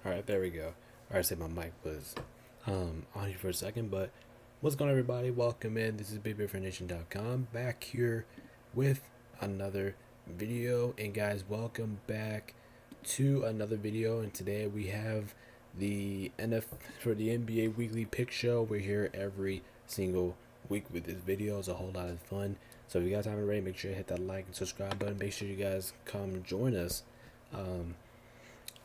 All right, there we go. All right, say my mic was on here for a second, but what's going on, everybody? Welcome in. This is BigBearFoundation.com back here with another video, and guys, welcome back to another video. And today we have the for the NBA Weekly Pick Show. We're here every single week with this video. It's a whole lot of fun. So if you guys haven't already, make sure you hit that like and subscribe button. Make sure you guys come join us.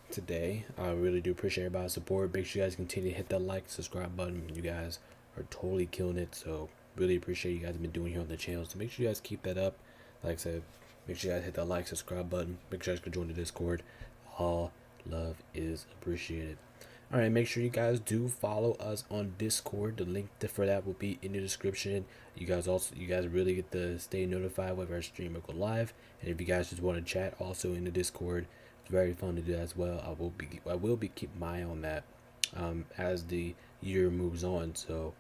Today. I really do appreciate everybody's support. Make sure you guys continue to hit that like, subscribe button. You guys are totally killing it. So really appreciate you guys have been doing here on the channel. So make sure you guys keep that up. Like I said, make sure you guys hit that like, subscribe button. Make sure you guys can join the Discord. All love is appreciated. All right, make sure you guys do follow us on Discord. The link for that will be in the description. You guys really get to stay notified whenever our stream will go live. And if you guys just want to chat, also in the Discord, it's very fun to do that as well. I will be keeping my eye on that as the year moves on. So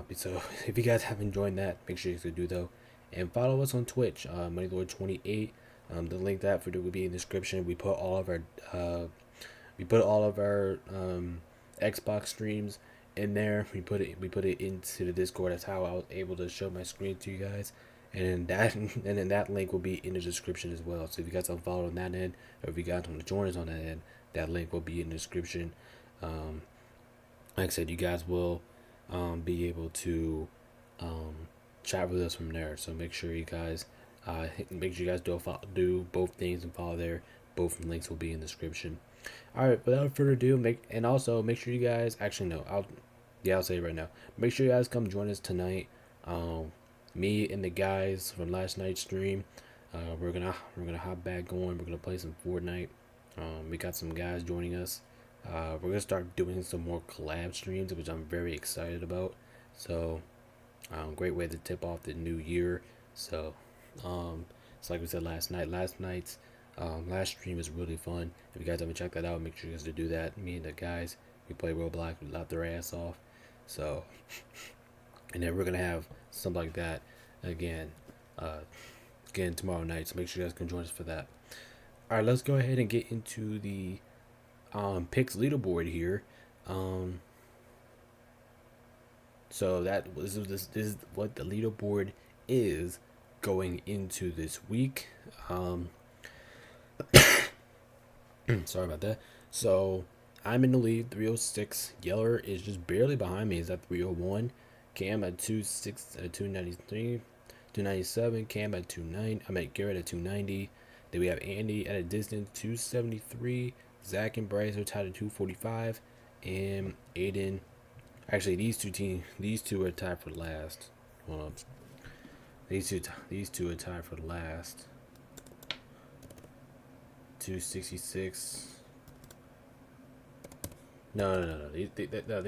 if you guys haven't joined that, make sure you guys do though, and follow us on Twitch, MoneyLord28. The link that for it will be in the description. We put all of our Xbox streams in there. We put it into the Discord. That's how I was able to show my screen to you guys. And then that link will be in the description as well. So if you guys don't follow on that end, or if you guys want to join us on that end, that link will be in the description. Like I said, you guys will be able to chat with us from there. So make sure you guys do both things and follow there. Both links will be in the description. All right, without further ado, make sure you guys actually no, I'll say it right now. Make sure you guys come join us tonight. Me and the guys from last night's stream, we're gonna hop back going. We're gonna play some Fortnite. We got some guys joining us. We're gonna start doing some more collab streams, which I'm very excited about. So, great way to tip off the new year. So, it's like we said last night. Last night's last stream was really fun. If you guys haven't checked that out, make sure you guys do that. Me and the guys, we play Roblox, we laughed their ass off. So, and then we're gonna have something like that again, again tomorrow night. So make sure you guys can join us for that. All right, let's go ahead and get into the picks leaderboard here. So this is what the leaderboard is going into this week. Sorry about that. So I'm in the lead, 306. Yeller is just barely behind me. Is at 301. Cam at 293, 297. Cam at 29. I'm at Garrett at 290. Then we have Andy at a distance 273. Zach and Bryce are tied at 245, and Aiden. Actually, these two are tied for last. Hold on. These two are tied for last. 266. No. They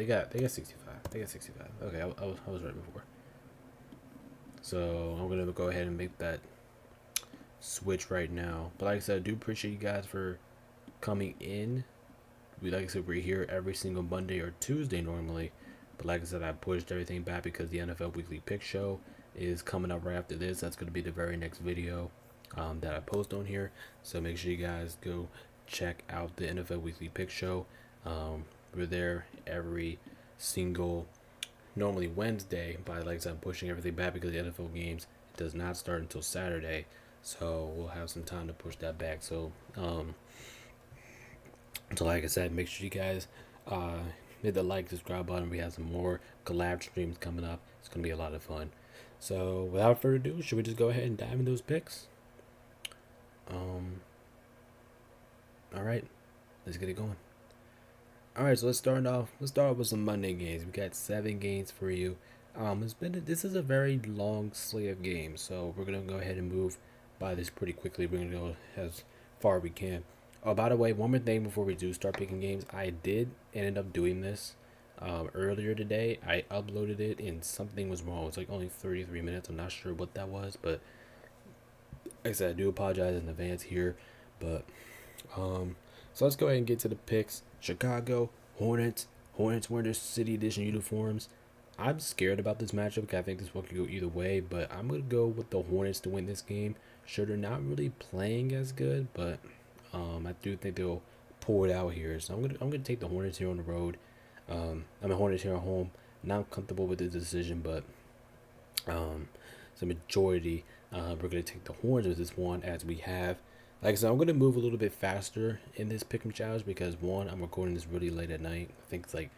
got 65. They got 65. Okay, I was right before. So I'm gonna go ahead and make that switch right now. But like I said, I do appreciate you guys for coming in. Like I said, we're here every single Monday or Tuesday normally. But like I said, I pushed everything back because the NFL Weekly Pick Show is coming up right after this. That's going to be the very next video that I post on here. So make sure you guys go check out the NFL Weekly Pick Show. We're there every single, normally Wednesday. But like I said, I'm pushing everything back because the NFL games does not start until Saturday. So we'll have some time to push that back. So like I said, make sure you guys hit the like, subscribe button. We have some more collab streams coming up. It's going to be a lot of fun. So without further ado, should we just go ahead and dive into those picks? All right, let's get it going. All right, so let's start off with some Monday games. We got 7 games for you. This is a very long slate of games, so we're gonna go ahead and move by this pretty quickly. We're gonna go as far as we can. Oh, by the way, one more thing before we do start picking games. I did ended up doing this earlier today. I uploaded it and something was wrong. It's like only 33 minutes. I'm not sure what that was, but like I said, I do apologize in advance here. But so let's go ahead and get to the picks. Chicago Hornets wearing their City Edition uniforms. I'm scared about this matchup because I think this one could go either way, but I'm going to go with the Hornets to win this game. Sure, they're not really playing as good, but I do think they'll pull it out here. So I'm gonna take the Hornets here on the road. Hornets here at home. Not comfortable with the decision, but it's a majority. We're gonna take the Horns with this one, as we have. Like I said, I'm gonna move a little bit faster in this pick'em challenge because one, I'm recording this really late at night. I think it's like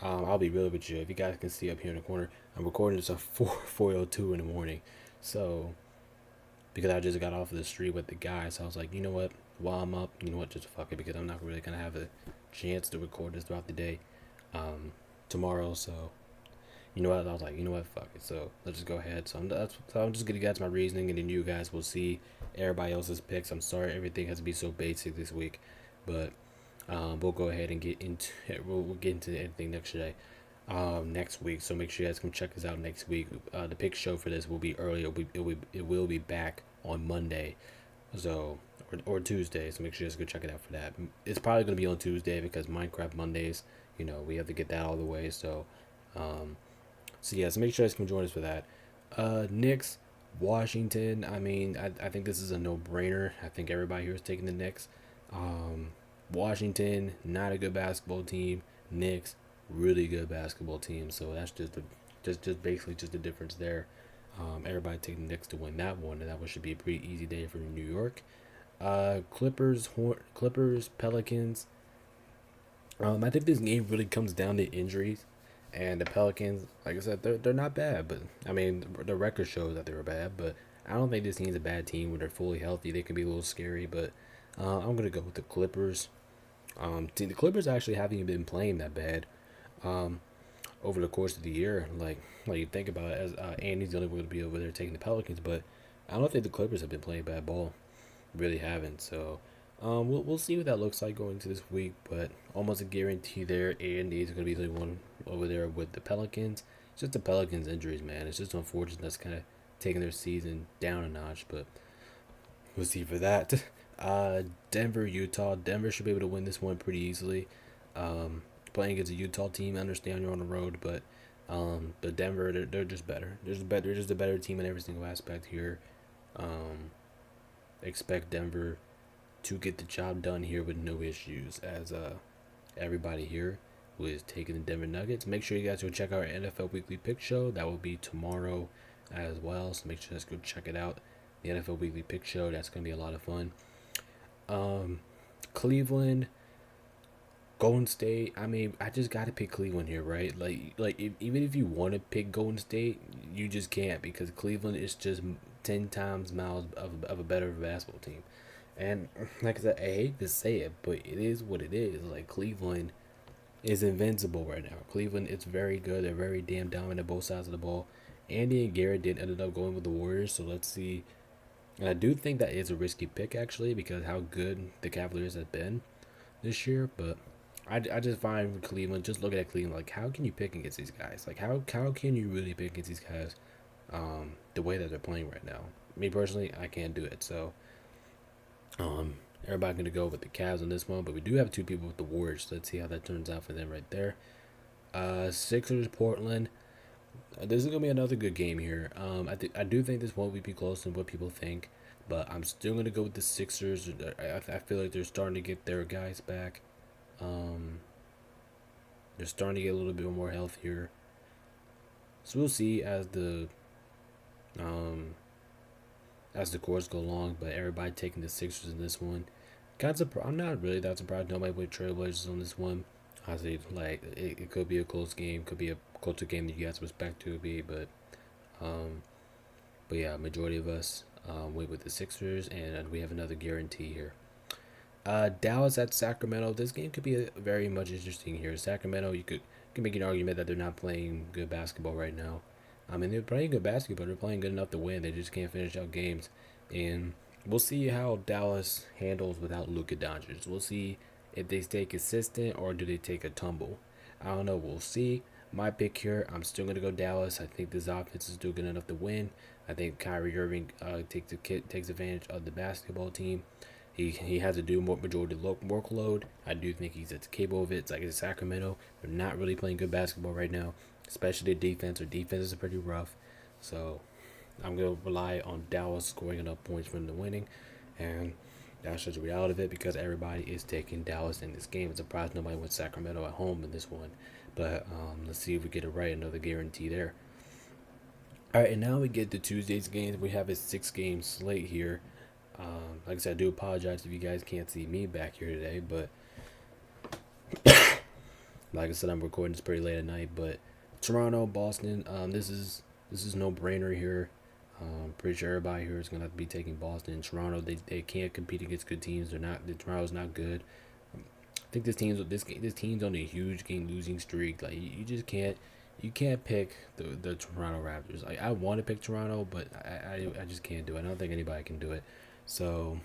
I'll be real with you. If you guys can see up here in the corner, I'm recording this at 4:02 in the morning. So because I just got off of the street with the guy, so I was like, you know what? While I'm up, you know what? Just fuck it, because I'm not really gonna have a chance to record this throughout the day tomorrow. So you know what? I was like, you know what? Fuck it. So let's just go ahead. So I'm just gonna get to my reasoning, and then you guys will see everybody else's picks. I'm sorry everything has to be so basic this week, but we'll go ahead and get into it. We'll get into anything next week. So make sure you guys come check us out next week. The pick show for this will be earlier. It will be back on Monday, so or Tuesday. So make sure you guys go check it out for that. It's probably gonna be on Tuesday because Minecraft Mondays. You know, we have to get that all the way. So yeah, so make sure you guys can join us for that. Knicks, Washington. I mean, I think this is a no-brainer. I think everybody here is taking the Knicks. Washington, not a good basketball team. Knicks, really good basketball team. So that's just basically just the difference there. Everybody taking the Knicks to win that one, and that one should be a pretty easy day for New York. Clippers, Pelicans. I think this game really comes down to injuries, and the Pelicans, like I said, they're not bad, but I mean the record shows that they were bad, but I don't think this team's a bad team when they're fully healthy. They can be a little scary, but I'm gonna go with the Clippers. The Clippers actually haven't even been playing that bad over the course of the year. Like you think about it, as Andy's the only one to be over there taking the Pelicans, but I don't think the Clippers have been playing bad ball. Really haven't. So we'll see what that looks like going into this week, but almost a guarantee there. Andy is gonna be the one over there with the Pelicans. It's just the Pelicans' injuries, man. It's just unfortunate that's kind of taking their season down a notch, but we'll see for that. Denver, Utah. Denver should be able to win this one pretty easily. Playing against a Utah team, I understand you're on the road, but Denver, they're just better. They're just a better team in every single aspect here. Expect Denver to get the job done here with no issues, as everybody here who is taking the Denver Nuggets. Make sure you guys go check out our NFL Weekly Pick Show. That will be tomorrow as well, so make sure you guys go check it out. The NFL Weekly Pick Show, that's going to be a lot of fun. Cleveland, Golden State. I mean, I just got to pick Cleveland here, right? Even if you want to pick Golden State, you just can't, because Cleveland is just 10 times miles of a better basketball team. And like I said, I hate to say it, but it is what it is. Like, Cleveland is invincible right now. Cleveland is very good. They're very damn dominant both sides of the ball. Andy and Garrett did ended up going with the Warriors, so let's see. And I do think that is a risky pick, actually, because how good the Cavaliers have been this year. But I just find Cleveland, just looking at Cleveland, like, how can you pick against these guys? Like, how can you really pick against these guys the way that they're playing right now? Me personally, I can't do it. So everybody going to go with the Cavs on this one, but we do have two people with the Warriors. So let's see how that turns out for them right there. Sixers, Portland. This is gonna be another good game here. I do think this won't be close than what people think, but I'm still gonna go with the Sixers. I feel like they're starting to get their guys back. They're starting to get a little bit more healthier. So we'll see as the course go along. But everybody taking the Sixers in this one. I'm not really that surprised. Nobody with Trailblazers on this one. Honestly, like it could be a close game. Could be a closer game than you guys expect to be. But yeah, majority of us went with the Sixers, and we have another guarantee here. Dallas at Sacramento. This game could be very much interesting here. Sacramento, you could make an argument that they're not playing good basketball right now. I mean, they're playing good basketball. They're playing good enough to win. They just can't finish out games. And we'll see how Dallas handles without Luka Doncic. We'll see if they stay consistent or do they take a tumble. I don't know. We'll see. My pick here, I'm still going to go Dallas. I think this offense is still good enough to win. I think Kyrie Irving takes advantage of the basketball team. He has to do more majority workload. I do think he's capable of it. It's like in Sacramento, they're not really playing good basketball right now, especially the defense. Their defense is pretty rough. So I'm going to rely on Dallas scoring enough points for them to winning. And That's just the reality of it because everybody is taking Dallas in this game. It's surprised nobody went Sacramento at home in this one. But let's see if we get it right. Another guarantee there. All right, and now we get to Tuesday's games. We have a 6 game slate here. Like I said, I do apologize if you guys can't see me back here today, but like I said, I'm recording this pretty late at night. But Toronto, Boston, this is no brainer here. Pretty sure everybody here is gonna have to be taking Boston and Toronto. They can't compete against good teams. Toronto's not good. I think this team's on a huge game losing streak. Like you just can't pick the Toronto Raptors. Like I want to pick Toronto, but I just can't do it. I don't think anybody can do it. So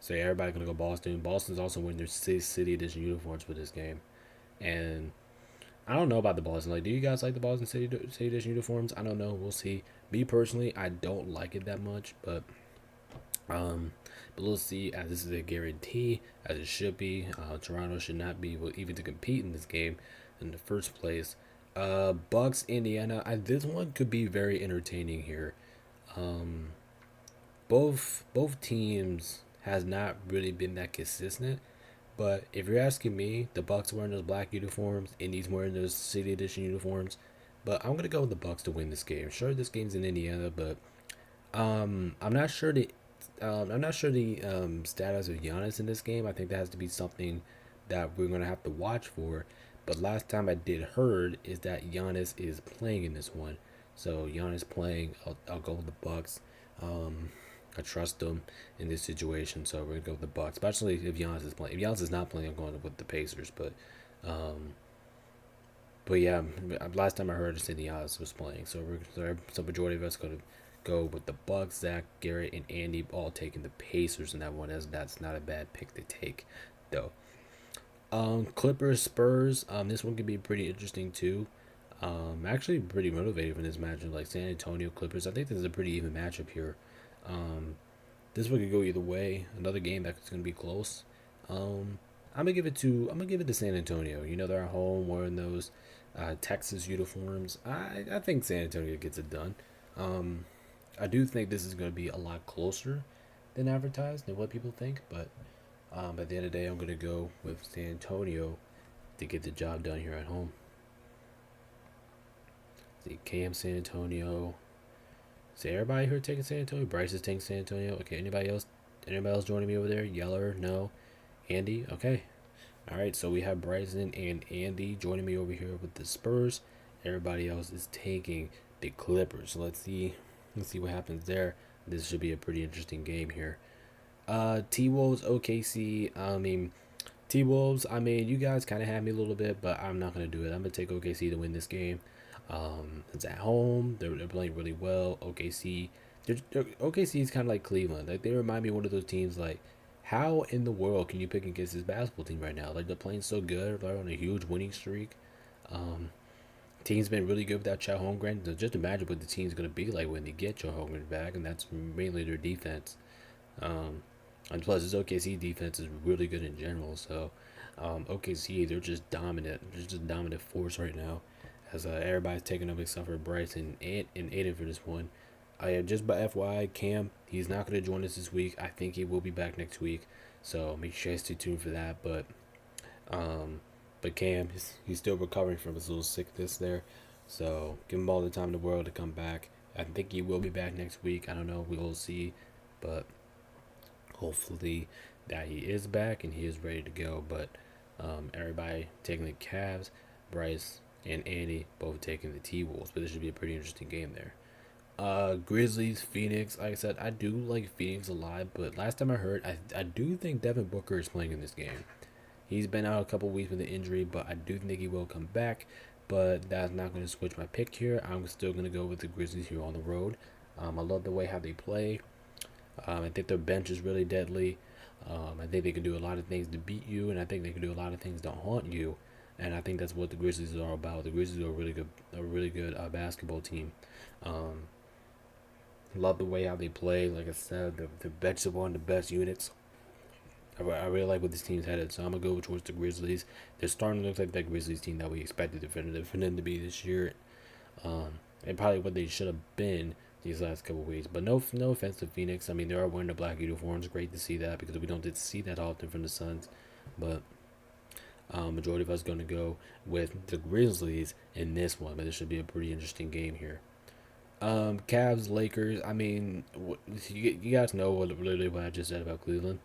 yeah, everybody gonna go Boston. Boston's also wearing their City Edition uniforms for this game, and I don't know about the Boston. Like, do you guys like the Boston City Edition uniforms? I don't know. We'll see. Me personally, I don't like it that much, but we'll see. As this is a guarantee, as it should be. Toronto should not be able even to compete in this game in the first place. Bucks, Indiana. This one could be very entertaining here. Um, both teams has not really been that consistent. But if you're asking me, the Bucks wearing those black uniforms, Indy's wearing those City Edition uniforms. But I'm gonna go with the Bucks to win this game. Sure, this game's in Indiana, but I'm not sure the status of Giannis in this game. I think that has to be something that we're gonna have to watch for. But last time I did heard is that Giannis is playing in this one, so Giannis playing. I'll go with the Bucks. Um, I trust them in this situation, so we're gonna go with the Bucks. Especially if Giannis is playing. If Giannis is not playing, I'm going with the Pacers. Um, but yeah, last time I heard, it said Giannis was playing, so majority of us gonna go with the Bucks. Zach, Garrett, and Andy all taking the Pacers in that one. That's not a bad pick to take, though. Clippers, Spurs. This one could be pretty interesting too. Actually pretty motivated for this matchup. Like San Antonio Clippers. I think this is a pretty even matchup here. Um, this one could go either way. Another game that's gonna be close. Um, I'm gonna give it to San Antonio. You know they're at home wearing those Texas uniforms. I think San Antonio gets it done. Um, I do think this is gonna be a lot closer than advertised than what people think, but at the end of the day, I'm gonna go with San Antonio to get the job done here at home. See, Cam San Antonio. See, everybody here taking San Antonio. Bryce is taking San Antonio. Okay, anybody else? Anybody else joining me over there? Yeller, no. Andy, okay. All right, so we have Bryson and Andy joining me over here with the Spurs. Everybody else is taking the Clippers. So let's see what happens there. This should be a pretty interesting game here. T Wolves, OKC. T Wolves. You guys kind of had me a little bit, but I'm not gonna do it. I'm gonna take OKC to win this game. It's at home. They're playing really well. OKC is kind of like Cleveland. Like they remind me of one of those teams. Like, how in the world can you pick against this basketball team right now? Like they're playing so good. They're on a huge winning streak. Um, Team's been really good without Chet Holmgren. So just imagine what the team's gonna be like when they get Chet Holmgren back, and that's mainly their defense. Um, and plus, this OKC defense is really good in general. So, OKC, they're just dominant. They're just a dominant force right now. As everybody's taking up except for Bryce and Aiden for this one. Just by FYI, Cam, he's not going to join us this week. I think he will be back next week. So make sure you stay tuned for that. But Cam, he's still recovering from his little sickness there. So give him all the time in the world to come back. I think he will be back next week. I don't know. We will see. But hopefully that he is back and he is ready to go. But everybody taking the Cavs, Bryce and Andy both taking the T Wolves. But this should be a pretty interesting game there. Grizzlies, Phoenix. Like I said, I do like Phoenix a lot, but last time I heard, I do think Devin Booker is playing in this game. He's been out a couple weeks with an injury, but I do think he will come back. But that's not going to switch my pick here. I'm still going to go with the Grizzlies here on the road. I love the way how they play. I think their bench is really deadly. I think they can do a lot of things to beat you, and I think they can do a lot of things to haunt you. And I think that's what the Grizzlies are about. The Grizzlies are a really good basketball team. Um, Love the way how they play. Like I said, the bench is one of the best units. I really like what this team's headed, so I'm gonna go towards the Grizzlies. They're starting to look like that Grizzlies team that we expected for them to be this year. And probably what they should have been these last couple weeks. But no offense to Phoenix. I mean, they are wearing the black uniforms. Great to see that because we don't get to see that often from the Suns. But majority of us going to go with the Grizzlies in this one. But this should be a pretty interesting game here. Cavs, Lakers. I mean, you guys know literally what I just said about Cleveland.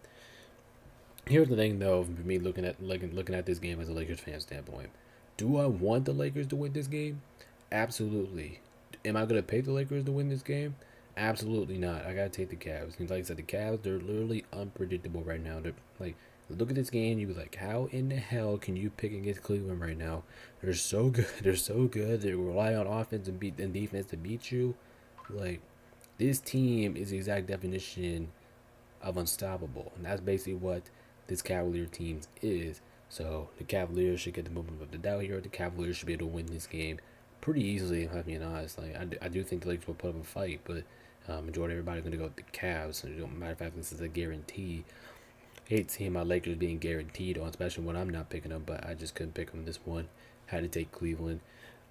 Here's the thing, though, for me looking at this game as a Lakers fan standpoint. Do I want the Lakers to win this game? Absolutely. Am I gonna pick the Lakers to win this game? Absolutely not. I gotta take the Cavs. And like I said, the Cavs, they're literally unpredictable right now. They're like, look at this game, you be like, how in the hell can you pick against Cleveland right now? They're so good. They're so good. They rely on offense and defense to beat you. Like, this team is the exact definition of unstoppable, and that's basically what this Cavalier team is. So the Cavaliers should get the movement of the doubt here. The Cavaliers should be able to win this game pretty easily, if I'm being honest. Like I do think the Lakers will put up a fight, but majority of everybody's going to go with the Cavs. So, matter of fact, this is a guarantee. I hate seeing my Lakers being guaranteed on, especially when I'm not picking them, but I just couldn't pick them this one. Had to take Cleveland.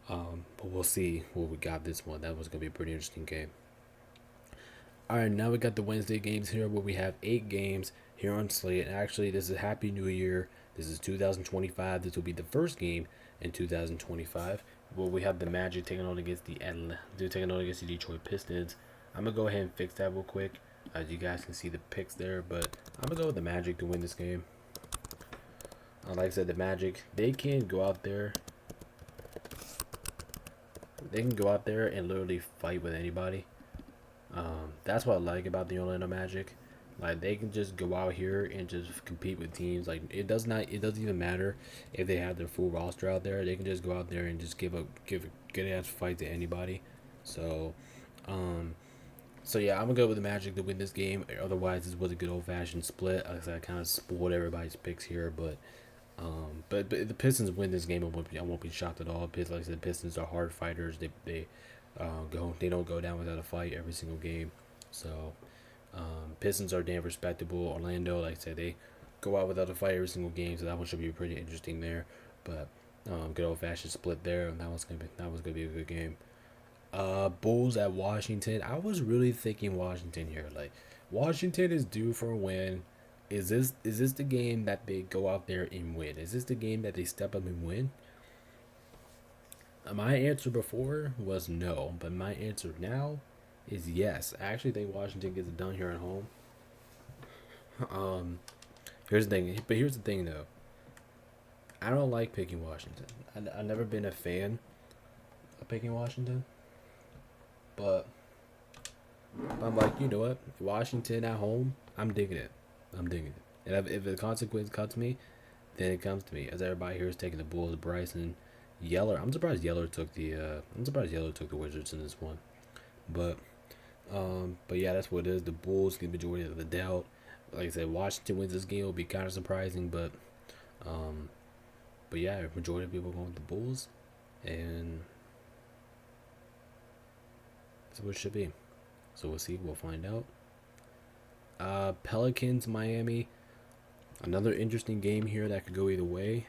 But we'll see what we got this one. That was going to be a pretty interesting game. All right, now we got the Wednesday games here where we have 8 games here on slate. And actually, this is Happy New Year. This is 2025. This will be the first game in 2025. Well, we have the Magic taking on against the Detroit Pistons. I'm gonna go ahead and fix that real quick. As you guys can see the picks there, but I'm gonna go with the Magic to win this game. Like I said, the Magic, they can go out there. They can go out there and literally fight with anybody. That's what I like about the Orlando Magic. Like, they can just go out here and just compete with teams. Like, it doesn't even matter if they have their full roster out there. They can just go out there and just give a good ass fight to anybody. So, yeah, I'm gonna go with the Magic to win this game. Otherwise, this was a good old fashioned split. Like I said, I kind of spoiled everybody's picks here, but if the Pistons win this game, I won't be shocked at all. Like I said, the Pistons are hard fighters. They don't go down without a fight every single game. So Pistons are damn respectable. Orlando, like I said, they go out without a fight every single game, so that one should be pretty interesting there. But good old fashioned split there, and that was gonna be a good game. Bulls at Washington. I was really thinking Washington here. Like, Washington is due for a win. Is this the game that they go out there and win? Is this the game that they step up and win? My answer before was no, but my answer now is yes. I actually think Washington gets it done here at home. Um, here's the thing. But here's the thing, though. I don't like picking Washington. I've never been a fan of picking Washington. But I'm like, you know what? Washington at home, I'm digging it. I'm digging it. And if the consequence cuts me, then it comes to me. As everybody here is taking the Bulls, Bryson, Yeller. I'm surprised Yeller took the Wizards in this one. But yeah, that's what it is. The Bulls get the majority of the doubt. Like I said, Washington wins this game will be kind of surprising, but yeah, majority of people are going with the Bulls, and that's what it should be. So we'll see. We'll find out. Pelicans, Miami. Another interesting game here that could go either way.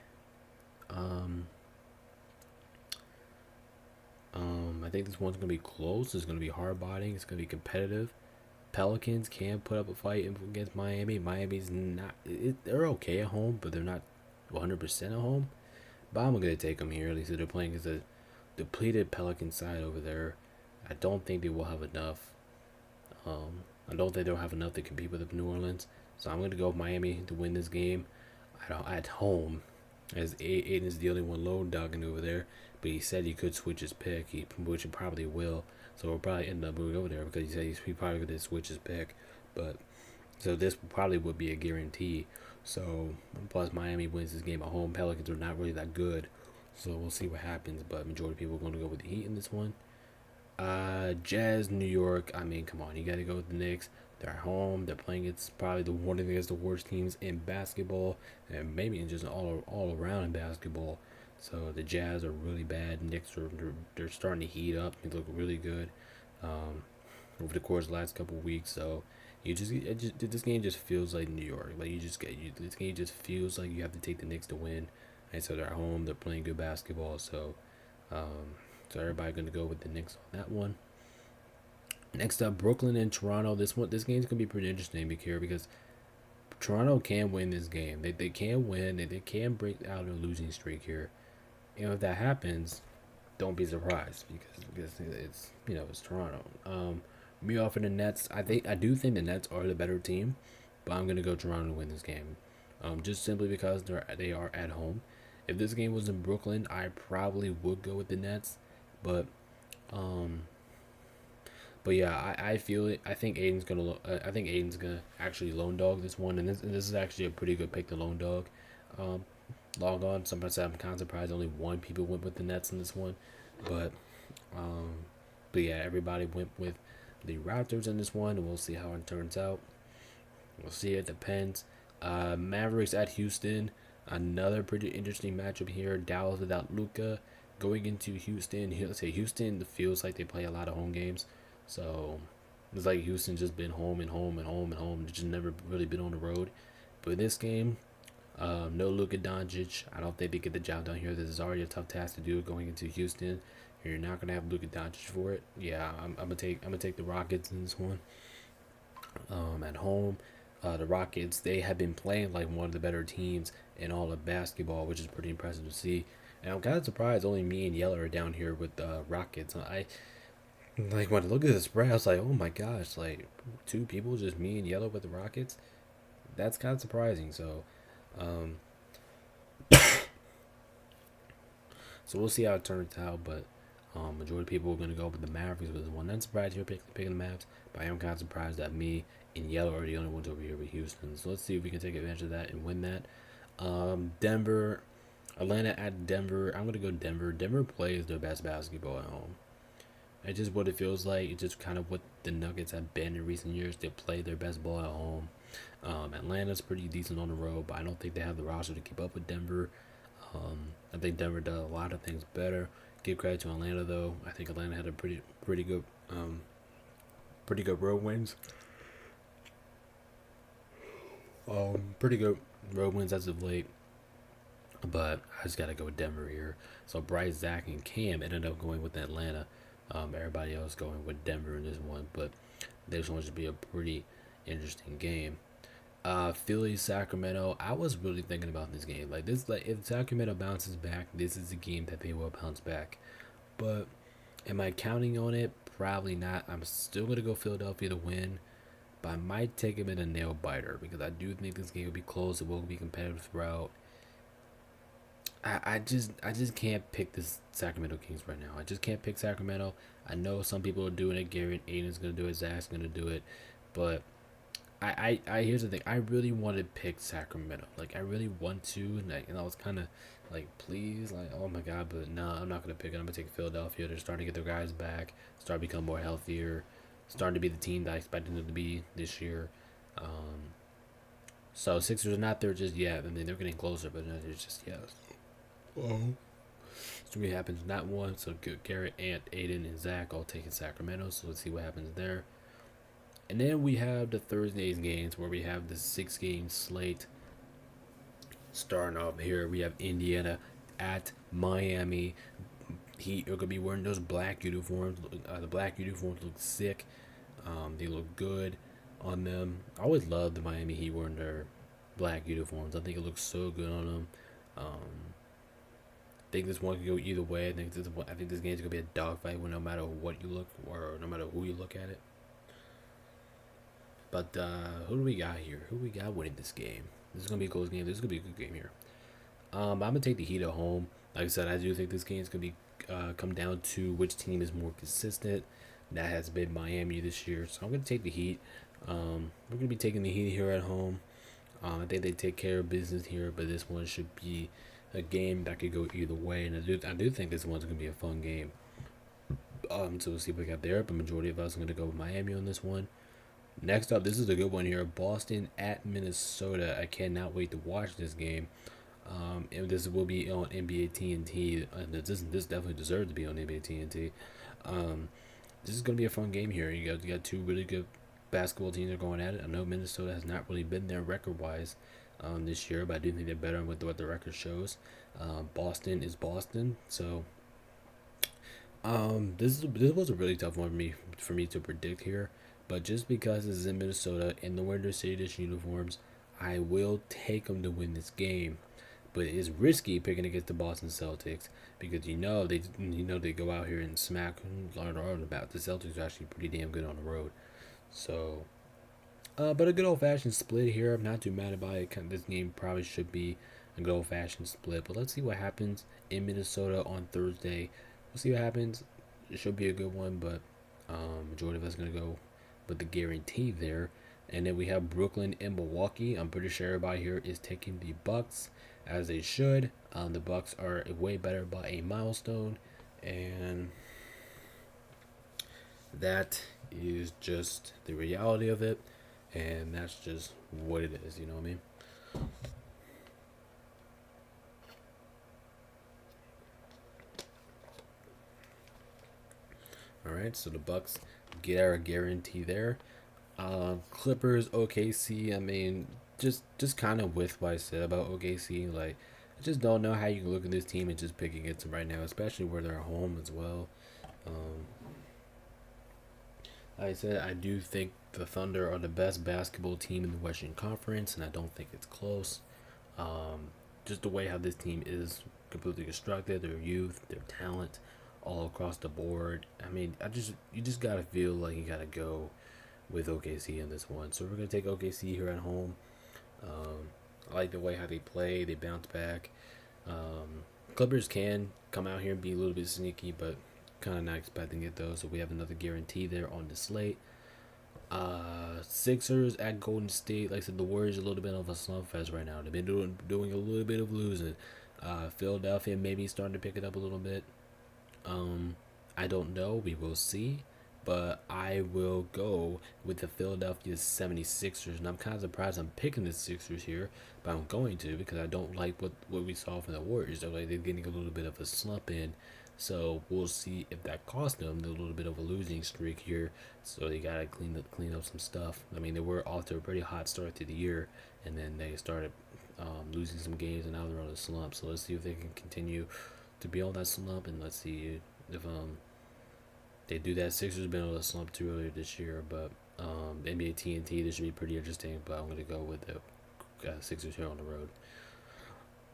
I think this one's gonna be close. It's gonna be hard biting. It's gonna be competitive. Pelicans can put up a fight against Miami. Miami's not. They're okay at home, but they're not 100% at home. But I'm gonna take them here. At least they're playing as a depleted Pelican side over there. I don't think they will have enough. I don't think they'll have enough to compete with New Orleans. So I'm gonna go with Miami to win this game at home. As Aiden is the only one low dogging over there, but he said he could switch his pick, which he probably will. So we'll probably end up moving over there because he said he probably going to switch his pick. But so this probably would be a guarantee. So plus Miami wins this game at home. Pelicans are not really that good, so we'll see what happens. But majority of people are going to go with the Heat in this one. Jazz, New York. I mean, come on, you got to go with the Knicks. They're at home. They're playing against probably one of the worst teams in basketball, and maybe in just all around in basketball. So the Jazz are really bad. Knicks they're starting to heat up. They look really good over the course of the last couple of weeks. So this game just feels like New York. Like this game just feels like you have to take the Knicks to win. And so they're at home. They're playing good basketball. So everybody gonna go with the Knicks on that one. Next up, Brooklyn and Toronto. This game's gonna be pretty interesting because Toronto can win this game. They can win. They can break out a losing streak here. And if that happens, don't be surprised because it's it's Toronto. Me off of the Nets. I do think the Nets are the better team, but I'm gonna go Toronto to win this game. Just simply because they are at home. If this game was in Brooklyn, I probably would go with the Nets, but um, yeah, I feel it. I think Aiden's gonna actually lone dog this one, and this is actually a pretty good pick to lone dog. Um, Log on. Somebody said I'm kind of surprised only one people went with the Nets in this one, but um, yeah, everybody went with the Raptors in this one, and we'll see how it turns out. We'll see. It depends. Mavericks at Houston. Another pretty interesting matchup here. Dallas without Luka going into Houston. Let's say Houston feels like they play a lot of home games, so it's like Houston just been home and home and home and home. They just never really been on the road. But this game, no Luka Doncic. I don't think they get the job done here. This is already a tough task to do going into Houston. You're not gonna have Luka Doncic for it. Yeah, I'm gonna take the Rockets in this one. At home, the Rockets, they have been playing like one of the better teams in all of basketball, which is pretty impressive to see. And I'm kind of surprised only me and Yeller are down here with the Rockets. I like when I look at the spread, I was like, oh my gosh, like two people, just me and Yeller with the Rockets. That's kind of surprising. Um, so we'll see how it turns out. But majority of people are going to go with the Mavericks with this one. Not surprised you're picking the Mavs, but I am kind of surprised that me and Yellow are the only ones over here with Houston. So let's see if we can take advantage of that and win that. Denver, Atlanta at Denver. I'm going to go Denver. Denver plays their best basketball at home. It's just what it feels like. It's just kind of what the Nuggets have been in recent years. They play their best ball at home. Atlanta's pretty decent on the road, but I don't think they have the roster to keep up with Denver. I think Denver does a lot of things better. Give credit to Atlanta though. I think Atlanta had a pretty good road wins. Pretty good road wins as of late. But I just gotta go with Denver here. So Bryce, Zach, and Cam ended up going with Atlanta. Everybody else going with Denver in this one, but this one should be a pretty interesting game. Philly, Sacramento. I was really thinking about this game. Like this, like if Sacramento bounces back, this is a game that they will bounce back. But am I counting on it? Probably not. I'm still gonna go Philadelphia to win, but I might take them in a nail biter because I do think this game will be close. It will be competitive throughout. I just can't pick this Sacramento Kings right now. I just can't pick Sacramento. I know some people are doing it. Garrett Aiden's gonna do it. Zach's gonna do it, but I here's the thing. I really want to pick Sacramento. Like I really want to, and I was kind of like, please, like, oh my god, but no, I'm not gonna pick it. I'm gonna take Philadelphia. They're starting to get their guys back, start to become more healthier, starting to be the team that I expected them to be this year. So Sixers are not there just yet. I mean, they're getting closer, but it's just yes. Oh. So what happens in that one. So Garrett, Ant, Aiden, and Zach all taking Sacramento. So let's see what happens there. And then we have the Thursday's games where we have the 6 game slate. Starting off here, we have Indiana at Miami. Heat are gonna be wearing those black uniforms. The black uniforms look sick. They look good on them. I always love the Miami Heat wearing their black uniforms. I think it looks so good on them. I think this one could go either way. I think this game's gonna be a dogfight. No matter what you look or no matter who you look at it. But who do we got here? Who do we got winning this game? This is gonna be a close game. This is gonna be a good game here. I'm gonna take the Heat at home. Like I said, I do think this game is gonna be come down to which team is more consistent. That has been Miami this year, so I'm gonna take the Heat. We're gonna be taking the Heat here at home. I think they take care of business here, but this one should be a game that could go either way, and I do think this one's gonna be a fun game. So we'll see what we got there. But majority of us are gonna go with Miami on this one. Next up, this is a good one here. Boston at Minnesota. I cannot wait to watch this game. And this will be on NBA TNT. This definitely deserves to be on NBA TNT. This is going to be a fun game here. You got two really good basketball teams that are going at it. I know Minnesota has not really been there record-wise this year, but I do think they're better with what the record shows. Boston is Boston, so This was a really tough one for me to predict here, but just because this is in Minnesota in the Winter City Edition uniforms, I will take them to win this game. But it's risky picking against the Boston Celtics because they go out here and smack on about the Celtics are actually pretty damn good on the road. So, but a good old fashioned split here. I'm not too mad about it. This game probably should be a good old fashioned split. But let's see what happens in Minnesota on Thursday. We'll see what happens. It should be a good one, but majority of us gonna go with the guarantee there. And then we have Brooklyn and Milwaukee. I'm pretty sure everybody here is taking the Bucks as they should. The Bucks are way better by a milestone, and that is just the reality of it, and that's just what it is. You know what I mean? All right, so the Bucks get our guarantee there. Clippers, OKC. I mean, just kind of with what I said about OKC, like I just don't know how you can look at this team and just pick against them right now, especially where they're at home as well. Um, like I said, I do think the Thunder are the best basketball team in the Western Conference, and I don't think it's close. Um, just the way how this team is completely constructed, their youth, their talent, all across the board. I mean, you just gotta feel like you gotta go with OKC in this one. So we're gonna take OKC here at home. Um, I like the way how they play. They bounce back. Clippers can come out here and be a little bit sneaky, but kind of not expecting it though. So we have another guarantee there on the slate. Sixers at Golden State. Like I said, the Warriors are a little bit of a slump fest right now. They've been doing a little bit of losing. Philadelphia maybe starting to pick it up a little bit. I don't know. We will see. But I will go with the Philadelphia 76ers. And I'm kind of surprised I'm picking the Sixers here. But I'm going to because I don't like what we saw from the Warriors. They're getting a little bit of a slump in. So we'll see if that cost them a little bit of a losing streak here. So they gotta clean up some stuff. I mean, they were off to a pretty hot start to the year, and then they started losing some games, and now they're on a slump. So let's see if they can continue to be on that slump, and let's see if they do that. Sixers been on a slump too earlier this year, but NBA TNT, this should be pretty interesting. But I'm gonna go with the Sixers here on the road.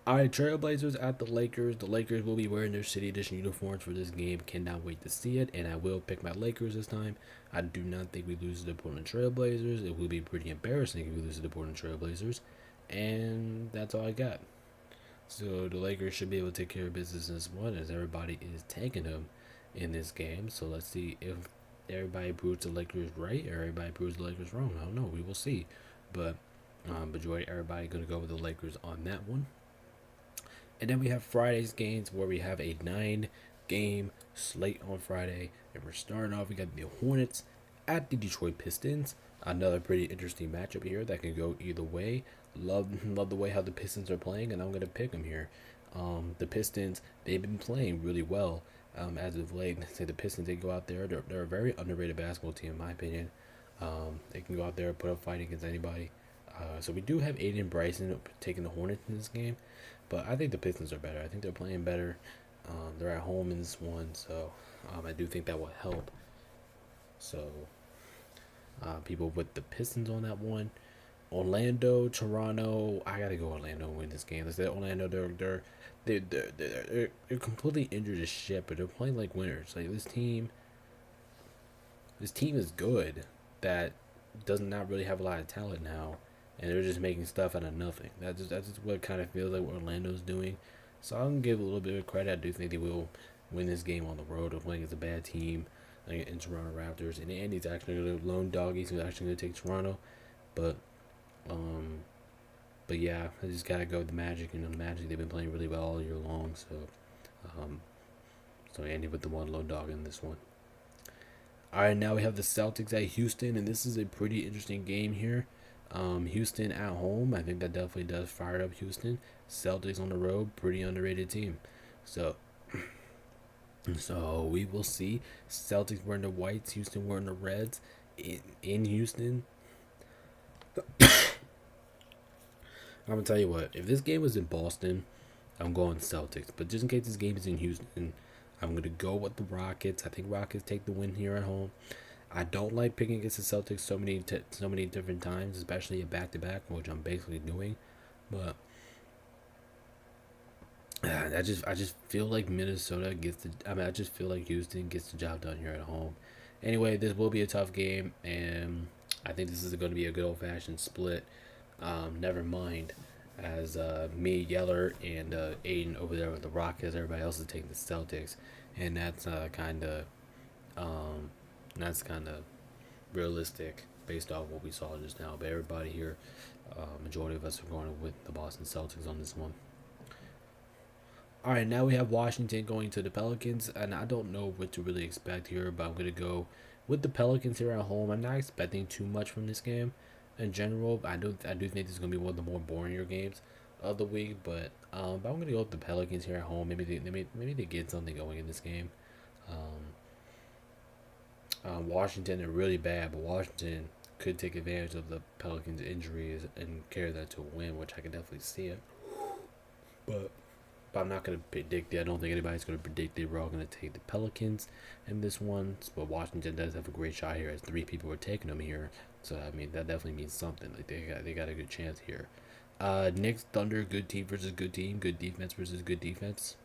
All right, Trailblazers at the Lakers. The Lakers will be wearing their City Edition uniforms for this game. Cannot wait to see it, and I will pick my Lakers this time. I do not think we lose to the Portland Trailblazers. It will be pretty embarrassing if we lose to the Portland Trailblazers, and that's all I got. So the Lakers should be able to take care of business in this one, as everybody is taking them in this game. So let's see if everybody proves the Lakers right or everybody proves the Lakers wrong. I don't know. We will see, but majority everybody gonna go with the Lakers on that one. And then we have Friday's games where we have a 9-game slate on Friday. And we're starting off, we got the Hornets at the Detroit Pistons. Another pretty interesting matchup here that can go either way. Love the way how the Pistons are playing, and I'm going to pick them here. The Pistons, they've been playing really well as of late. Say the Pistons, they go out there, they're a very underrated basketball team, in my opinion. They can go out there and put up fight against anybody. So we do have Aiden Bryson taking the Hornets in this game. But I think the Pistons are better. I think they're playing better. They're at home in this one, so I do think that will help. So people with the Pistons on that one. Orlando, Toronto. I gotta go Orlando win this game. Let's say Orlando. They're completely injured as shit, but they're playing like winners. Like this team is good. That does not really have a lot of talent now, and they're just making stuff out of nothing. That's just what kind of feels like what Orlando's doing. So I'm gonna give a little bit of credit. I do think they will win this game on the road. They're playing against a bad team, like in Toronto Raptors, and Andy's actually gonna lone dog. He's actually gonna take Toronto, but um, but yeah, I just gotta go with the Magic. You know, the Magic, they've been playing really well all year long. So um, so Andy with the one lone dog in this one. All right, now we have the Celtics at Houston, and this is a pretty interesting game here. Houston at home, I think that definitely does fire up Houston. Celtics on the road, pretty underrated team. So, so we will see. Celtics wearing the whites, Houston wearing the reds. In Houston, I'm gonna tell you what. If this game was in Boston, I'm going Celtics. But just in case this game is in Houston, I'm gonna go with the Rockets. I think Rockets take the win here at home. I don't like picking against the Celtics so many different times, especially a back to back, which I'm basically doing. But I just feel like Minnesota gets the. I mean, I just feel like Houston gets the job done here at home. Anyway, this will be a tough game, and I think this is going to be a good old fashioned split. Never mind, as me, Yeller, and Aiden over there with the Rockets, everybody else is taking the Celtics, and um, that's kind of realistic based off what we saw just now. But everybody here, majority of us are going with the Boston Celtics on this one. All right, now we have Washington going to the Pelicans, and I don't know what to really expect here, but I'm gonna go with the Pelicans here at home. I'm not expecting too much from this game in general. I do think this is gonna be one of the more boringier games of the week, but I'm gonna go with the Pelicans here at home. Maybe they get something going in this game. Um, Washington are really bad, but Washington could take advantage of the Pelicans' injuries and carry that to a win, which I can definitely see it. But I'm not going to predict it. I don't think anybody's going to predict it. We're all going to take the Pelicans in this one. But Washington does have a great shot here, as 3 people are taking them here. So I mean, that definitely means something. Like they got a good chance here. Knicks Thunder, good team versus good team, good defense versus good defense,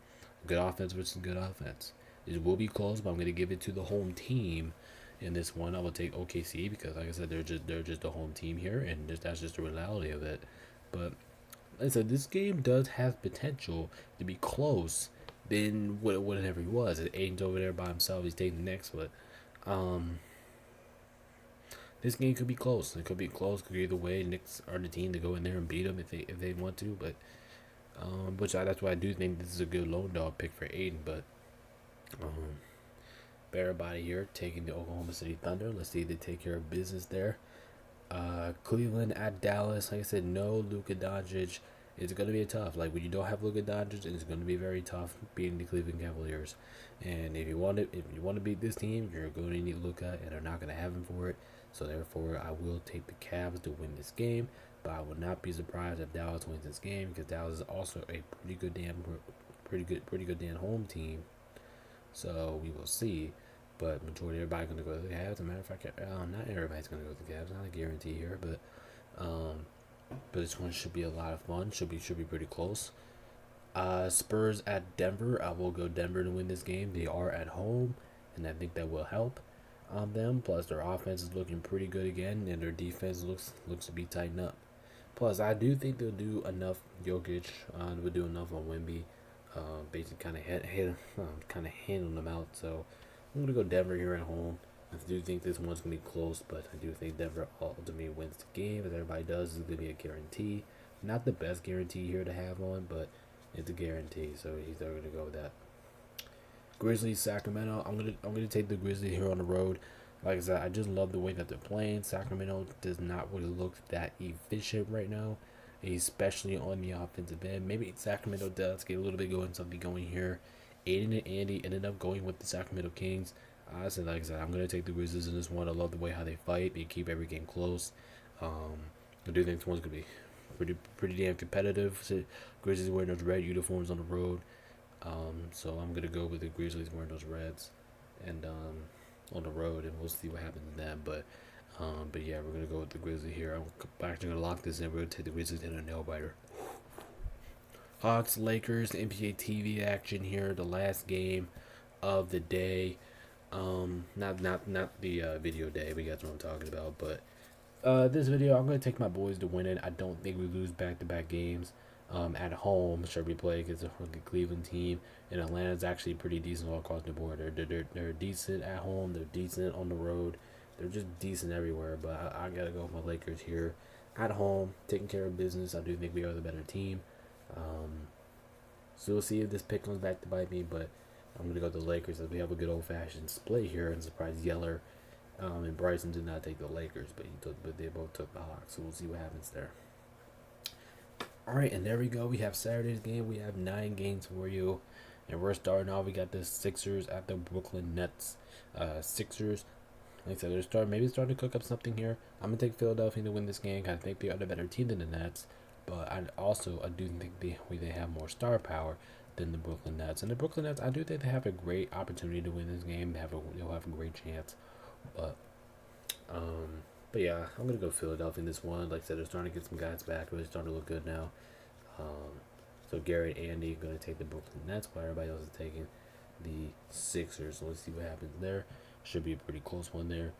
good offense versus good offense. It will be close, but I'm going to give it to the home team in this one. I will take OKC because, like I said, they're just the home team here, and that's just the reality of it. But like I said, this game does have potential to be close than whatever he was. Aiden's over there by himself. He's taking the next, but um, this game could be close. It could be close. Could be either way. Knicks are the team to go in there and beat them if they want to. But that's why I do think this is a good lone dog pick for Aiden. But um, everybody here taking the Oklahoma City Thunder. Let's see if they take care of business there. Cleveland at Dallas. Like I said, no Luka Doncic. It's going to be tough. Like when you don't have Luka Doncic, it's going to be very tough beating the Cleveland Cavaliers. And if you want to beat this team, you're going to need Luka, and they're not going to have him for it. So therefore, I will take the Cavs to win this game. But I would not be surprised if Dallas wins this game because Dallas is also a pretty good damn home team. So we will see. But majority of everybody gonna go to the Cavs. As a matter of fact, not everybody's gonna go to the Cavs. Not a guarantee here, but this one should be a lot of fun. Should be pretty close. Spurs at Denver. I will go Denver to win this game. They are at home, and I think that will help them. Plus, their offense is looking pretty good again, and their defense looks to be tightened up. Plus, I do think they'll do enough. Jokic will do enough on Wemby. Basically, kind of handle them out. So I'm gonna go Denver here at home. I do think this one's gonna be close, but I do think Denver ultimately wins the game. As everybody does, it's gonna be a guarantee. Not the best guarantee here to have on, but it's a guarantee. So he's gonna go with that. Grizzlies Sacramento. I'm gonna take the Grizzlies here on the road. Like I said, I just love the way that they're playing. Sacramento does not really look that efficient right now, especially on the offensive end. Maybe Sacramento does get a little bit something going here. Aiden and Andy ended up going with the Sacramento Kings. Honestly, like I said, I'm going to take the Grizzlies in this one. I love the way how they fight. They keep every game close. I do think this one's going to be pretty damn competitive. So Grizzlies wearing those red uniforms on the road. So I'm going to go with the Grizzlies wearing those reds and on the road, and we'll see what happens in that. But yeah, we're going to go with the Grizzlies here. I'm actually going to lock this in. We're going to take the Grizzlies in a nail biter. Hawks Lakers NBA TV action here. The last game of the day. Not the video day. But that's what I'm talking about. But this video, I'm gonna take my boys to win it. I don't think we lose back-to-back games. At home, sure we play against a Cleveland team, and Atlanta's actually pretty decent all across the board. They're decent at home. They're decent on the road. They're just decent everywhere. But I gotta go with my Lakers here at home, taking care of business. I do think we are the better team. So we'll see if this pick comes back to bite me, but I'm going to go with the Lakers as we have a good old-fashioned split here, and surprise Yeller and Bryson did not take the Lakers, but they both took the Hawks, so we'll see what happens there. All right, and there we go. We have Saturday's game. We have 9 games for you, and we're starting off. We got the Sixers at the Brooklyn Nets. Sixers, like I said, they're starting to cook up something here. I'm going to take Philadelphia to win this game. I think they are the better team than the Nets. But I do think they have more star power. than the Brooklyn Nets. And the Brooklyn Nets, I do think they have a great opportunity to win this game. They'll have a great chance. But um, but yeah, I'm gonna go Philadelphia in this one. Like I said, they're starting to get some guys back. Really starting to look good now. Um, so Garrett, Andy gonna take the Brooklyn Nets, while everybody else is taking the Sixers. So let's see what happens there. Should be a pretty close one there.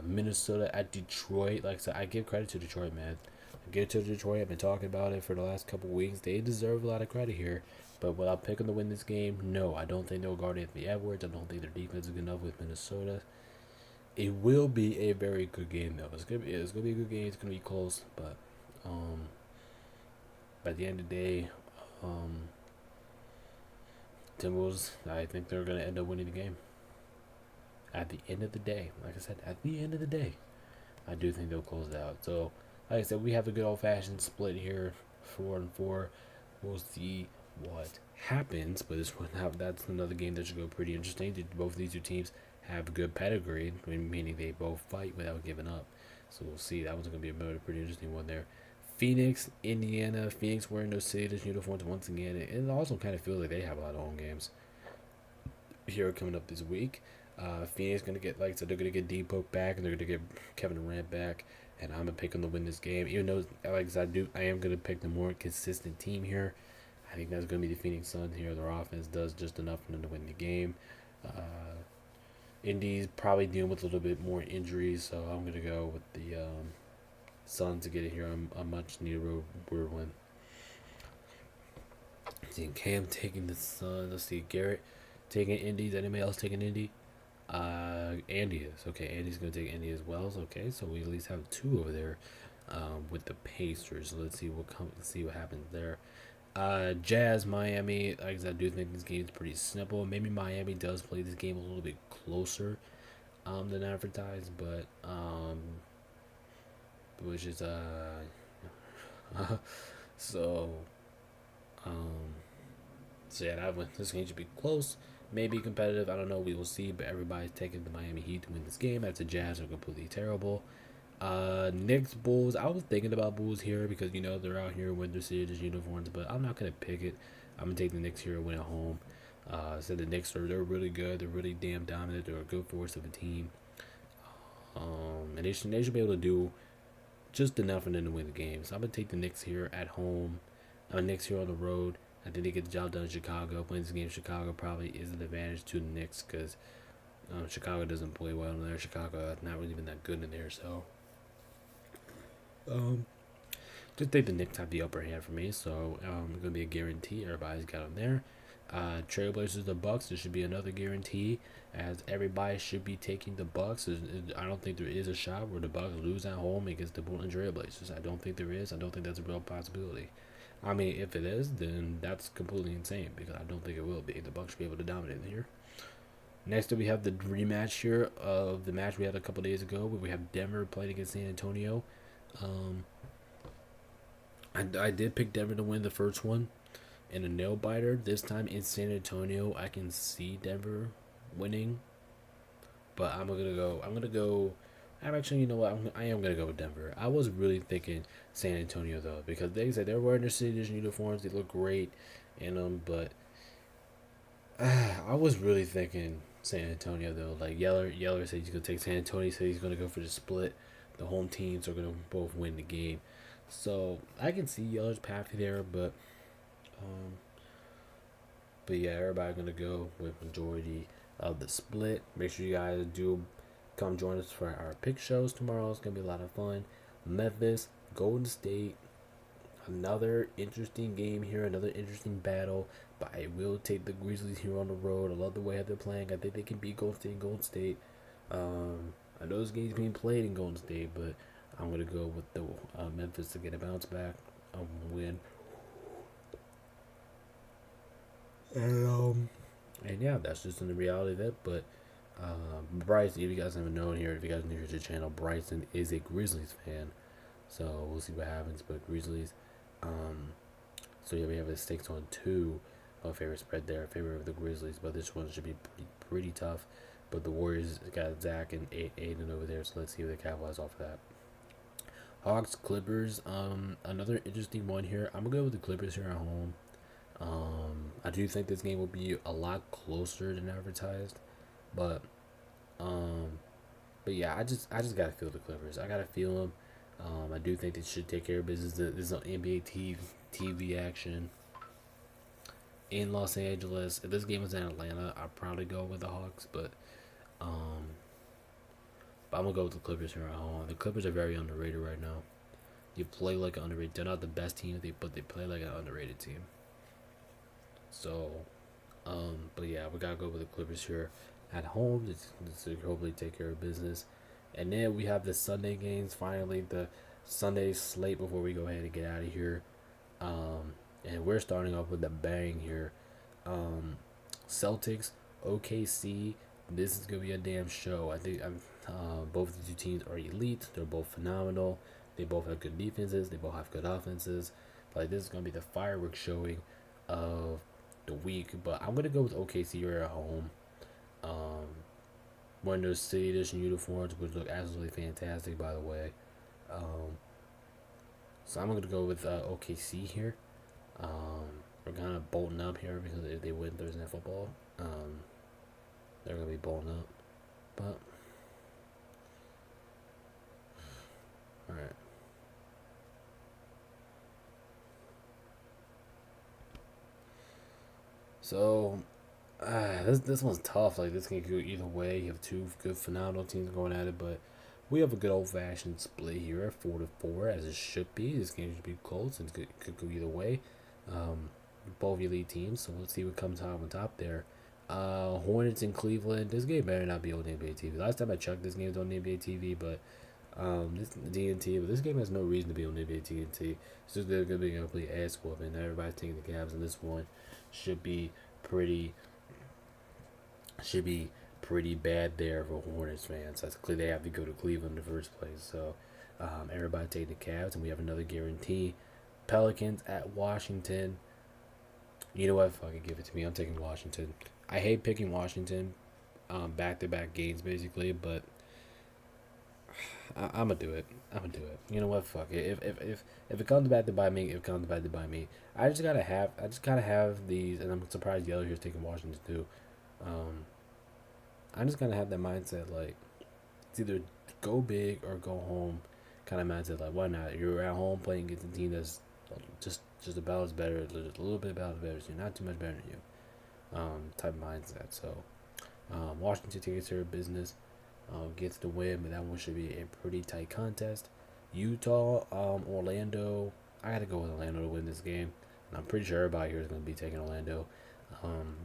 Minnesota at Detroit. Like I said, I give credit to Detroit, man. I give it to Detroit. I've been talking about it for the last couple weeks. They deserve a lot of credit here. But without picking to win this game, no, I don't think they'll guard Anthony Edwards. I don't think their defense is good enough with Minnesota. It will be a very good game though. It's gonna be a good game. It's gonna be close, but um, by the end of the day, um, Timberwolves. I think they're gonna end up winning the game. At the end of the day, like I said, at the end of the day, I do think they'll close it out. So, like I said, we have the good old fashioned split here, 4-4. We'll see what happens, but that's another game that should go pretty interesting. Both of these two teams have good pedigree, meaning they both fight without giving up. So we'll see. That one's gonna be a pretty interesting one there. Phoenix, Indiana. Phoenix wearing those Sixers uniforms once again. And it also kind of feels like they have a lot of home games here coming up this week. Phoenix gonna get, like I said, they're gonna get Depot back and they're gonna get Kevin Durant back, and I'm gonna pick them to win this game. Even though, like I said, I am gonna pick the more consistent team here. I think that's gonna be the Phoenix Suns here. Their offense does just enough for them to win the game. Indy's probably dealing with a little bit more injuries, so I'm gonna go with the Suns to get it here. A much needed road win. Seeing Cam taking the Suns. Let's see, Garrett taking Indy. Is anybody else taking Indy? Andy is. Okay, Andy's going to take Andy as well. Okay, so we at least have two over there with the Pacers. So let's see what happens there. Jazz, Miami. Like I said, I do think this game is pretty simple. Maybe Miami does play this game a little bit closer than advertised, but which is so um so yeah, this game should be close, maybe competitive. I don't know. We will see. But everybody's taking the Miami Heat to win this game. That's the Jazz are completely terrible. Knicks, Bulls. I was thinking about Bulls here because they're out here with their Series uniforms, but I'm not gonna pick it. I'm gonna take the Knicks here and win at home. So the Knicks they're really good. They're really damn dominant. They're a good force of a team. And they should be able to do just enough for them to win the game. So I'm gonna take the Knicks here at home. Knicks here on the road. I think they get the job done in Chicago. Playing this game, Chicago probably is an advantage to the Knicks because Chicago doesn't play well in there. Chicago not really even that good in there, so just think the Knicks have the upper hand for me. So it's gonna be a guarantee. Everybody's got them there. Trailblazers, the Bucks. There should be another guarantee, as everybody should be taking the Bucks. I don't think there is a shot where the Bucks lose at home against the Portland Trailblazers. I don't think there is. I don't think that's a real possibility. I mean, if it is, then that's completely insane because I don't think it will be. The Bucks should be able to dominate here. Next, we have the rematch here of the match we had a couple days ago, where we have Denver playing against San Antonio. I did pick Denver to win the first one in a nail biter. This time in San Antonio, I can see Denver winning, but I'm gonna go. I'm actually, you know what? I am gonna go with Denver. I was really thinking San Antonio though, because they said they're wearing their City Edition uniforms. They look great in them, but I was really thinking San Antonio though. Like Yeller said he's gonna take San Antonio. He said he's gonna go for the split. The home teams are gonna both win the game, so I can see Yeller's path there, um, but yeah, everybody gonna go with majority of the split. Make sure you guys do come join us for our pick shows tomorrow. It's gonna be a lot of fun. Memphis, Golden State, another interesting game here, another interesting battle. But I will take the Grizzlies here on the road. I love the way that they're playing. I think they can beat Golden State. I know this game's being played in Golden State, but I'm gonna go with the Memphis to get a bounce back, win. And yeah, that's just in the reality of it. But Bryson, if you guys haven't known here, if you guys are new to the channel, Bryson is a Grizzlies fan. So we'll see what happens. But Grizzlies, so yeah, we have a 6-2 favorite spread there, in favor of the Grizzlies. But this one should be pretty tough. But the Warriors got Zach and Aiden over there, so let's see if they capitalize off of that. Hawks, Clippers, another interesting one here. I'm gonna go with the Clippers here at home. I do think this game will be a lot closer than advertised, but um, but yeah, I just gotta feel the Clippers. I gotta feel them. I do think they should take care of business. This is an NBA TV action in Los Angeles. If this game was in Atlanta, I'd probably go with the Hawks, um, but I'm gonna go with the Clippers here at home. The Clippers are very underrated right now. You play like an underrated. They're not the best team, but they play like an underrated team. So, but yeah, we gotta go with the Clippers here at home to hopefully take care of business. And then we have the Sunday games. Finally, the Sunday slate before we go ahead and get out of here. And we're starting off with a bang here. Um, Celtics, OKC. This is gonna be a damn show. I think both of the two teams are elite. They're both phenomenal. They both have good defenses. They both have good offenses. Like this is gonna be the fireworks showing of the week. But I'm gonna go with OKC here at home. Um, Wearing those City Edition uniforms, which look absolutely fantastic, by the way. Um, so I'm gonna go with OKC here. We're kind of bolting up here because if they win Thursday Night Football, they're gonna be bolting up. But all right. So this one's tough. Like this can go either way. You have two good phenomenal teams going at it, but we have a good old fashioned split here at 4-4, as it should be. This game should be close and could go either way. Um, Both elite teams, so let's see what comes out on top there. Hornets in Cleveland. This game better not be on NBA TV. Last time I checked, this game's on NBA TV, but this DNT. But this game has no reason to be on NBA TNT. It's just they're gonna be a complete ass whooping. Everybody's taking the Cavs, and this one should be pretty should be pretty bad there for Hornets fans. That's clear they have to go to Cleveland in the first place. So everybody taking the Cavs, and we have another guarantee. Pelicans at Washington. You know what? Fucking give it to me. I'm taking Washington. I hate picking Washington, back to back games basically, but I'm gonna do it. I'm gonna do it. You know what? Fuck it. If it comes back to buy me, it comes back to buy me. I just gotta have these, and I'm surprised Yellow here's taking Washington too. Um, I'm just gonna have that mindset like it's either go big or go home, kind of mindset. Like why not? You're at home playing against a team that's just about as better, just a little bit about as better as you, not too much better than you. Type of mindset. So Washington takes care of business, gets the win, but that one should be a pretty tight contest. Utah, Orlando. I got to go with Orlando to win this game, and I'm pretty sure everybody here is going to be taking Orlando.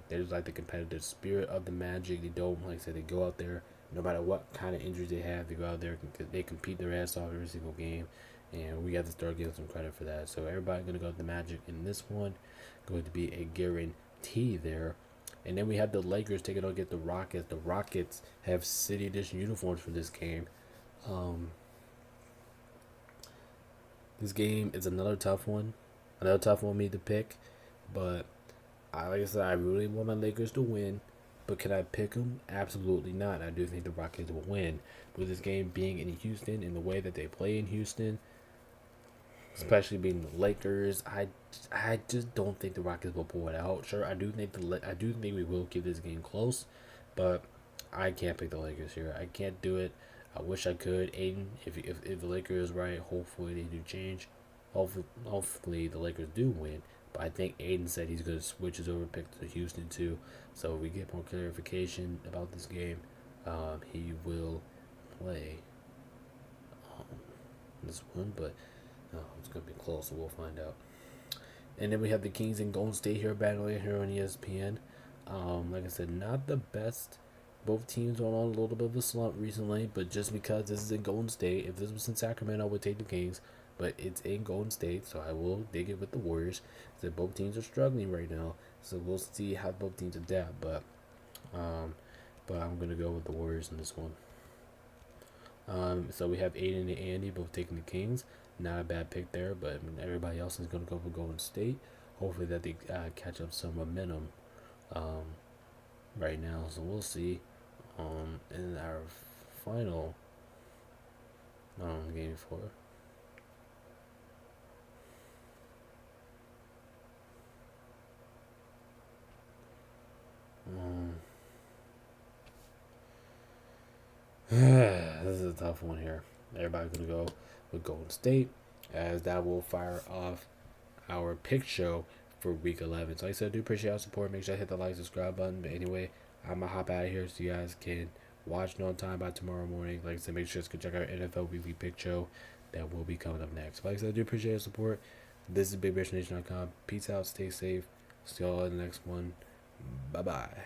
There's like the competitive spirit of the Magic. They don't, like I said, they go out there no matter what kind of injuries they have. They go out there, they compete their ass off every single game, and we have to start giving some credit for that. So everybody going to go with the Magic in this one. Going to be a guarantee there. And then we have the Lakers taking on against the Rockets. The Rockets have City Edition uniforms for this game. Um, this game is another tough one for me to pick. But like I said, I really want my Lakers to win. But can I pick them? Absolutely not. I do think the Rockets will win. With this game being in Houston, in the way that they play in Houston, especially being the Lakers, I just don't think the Rockets will pull it out. Sure, I do think we will keep this game close, but I can't pick the Lakers here. I can't do it. I wish I could. Aiden, if the Lakers is right, hopefully they do change. Hopefully the Lakers do win. But I think Aiden said he's gonna switch his over pick to Houston too. So if we get more clarification about this game, he will play um, this one. But it's gonna be close, so we'll find out. And then we have the Kings and Golden State here battling here on ESPN. Like I said, not the best. Both teams are on a little bit of a slump recently, but just because this is in Golden State, if this was in Sacramento, I would take the Kings. But it's in Golden State, so I will dig it with the Warriors. So both teams are struggling right now, so we'll see how both teams adapt. Um, but I'm gonna go with the Warriors in this one. So we have Aiden and Andy both taking the Kings. Not a bad pick there, but everybody else is going to go for Golden State. Hopefully that they catch up some momentum um, right now. So we'll see. In our final game 4. This is a tough one here. Everybody's gonna go with Golden State, as that will fire off our pick show for week 11. So like I said, I do appreciate your support. Make sure to hit the like, subscribe button. But anyway, I'm gonna hop out of here so you guys can watch No Time by tomorrow morning. Like I said, make sure to check out our NFL weekly pick show that will be coming up next. But like I said, I do appreciate your support. This is BigBearNation.com. Peace out. Stay safe. See y'all in the next one. Bye bye.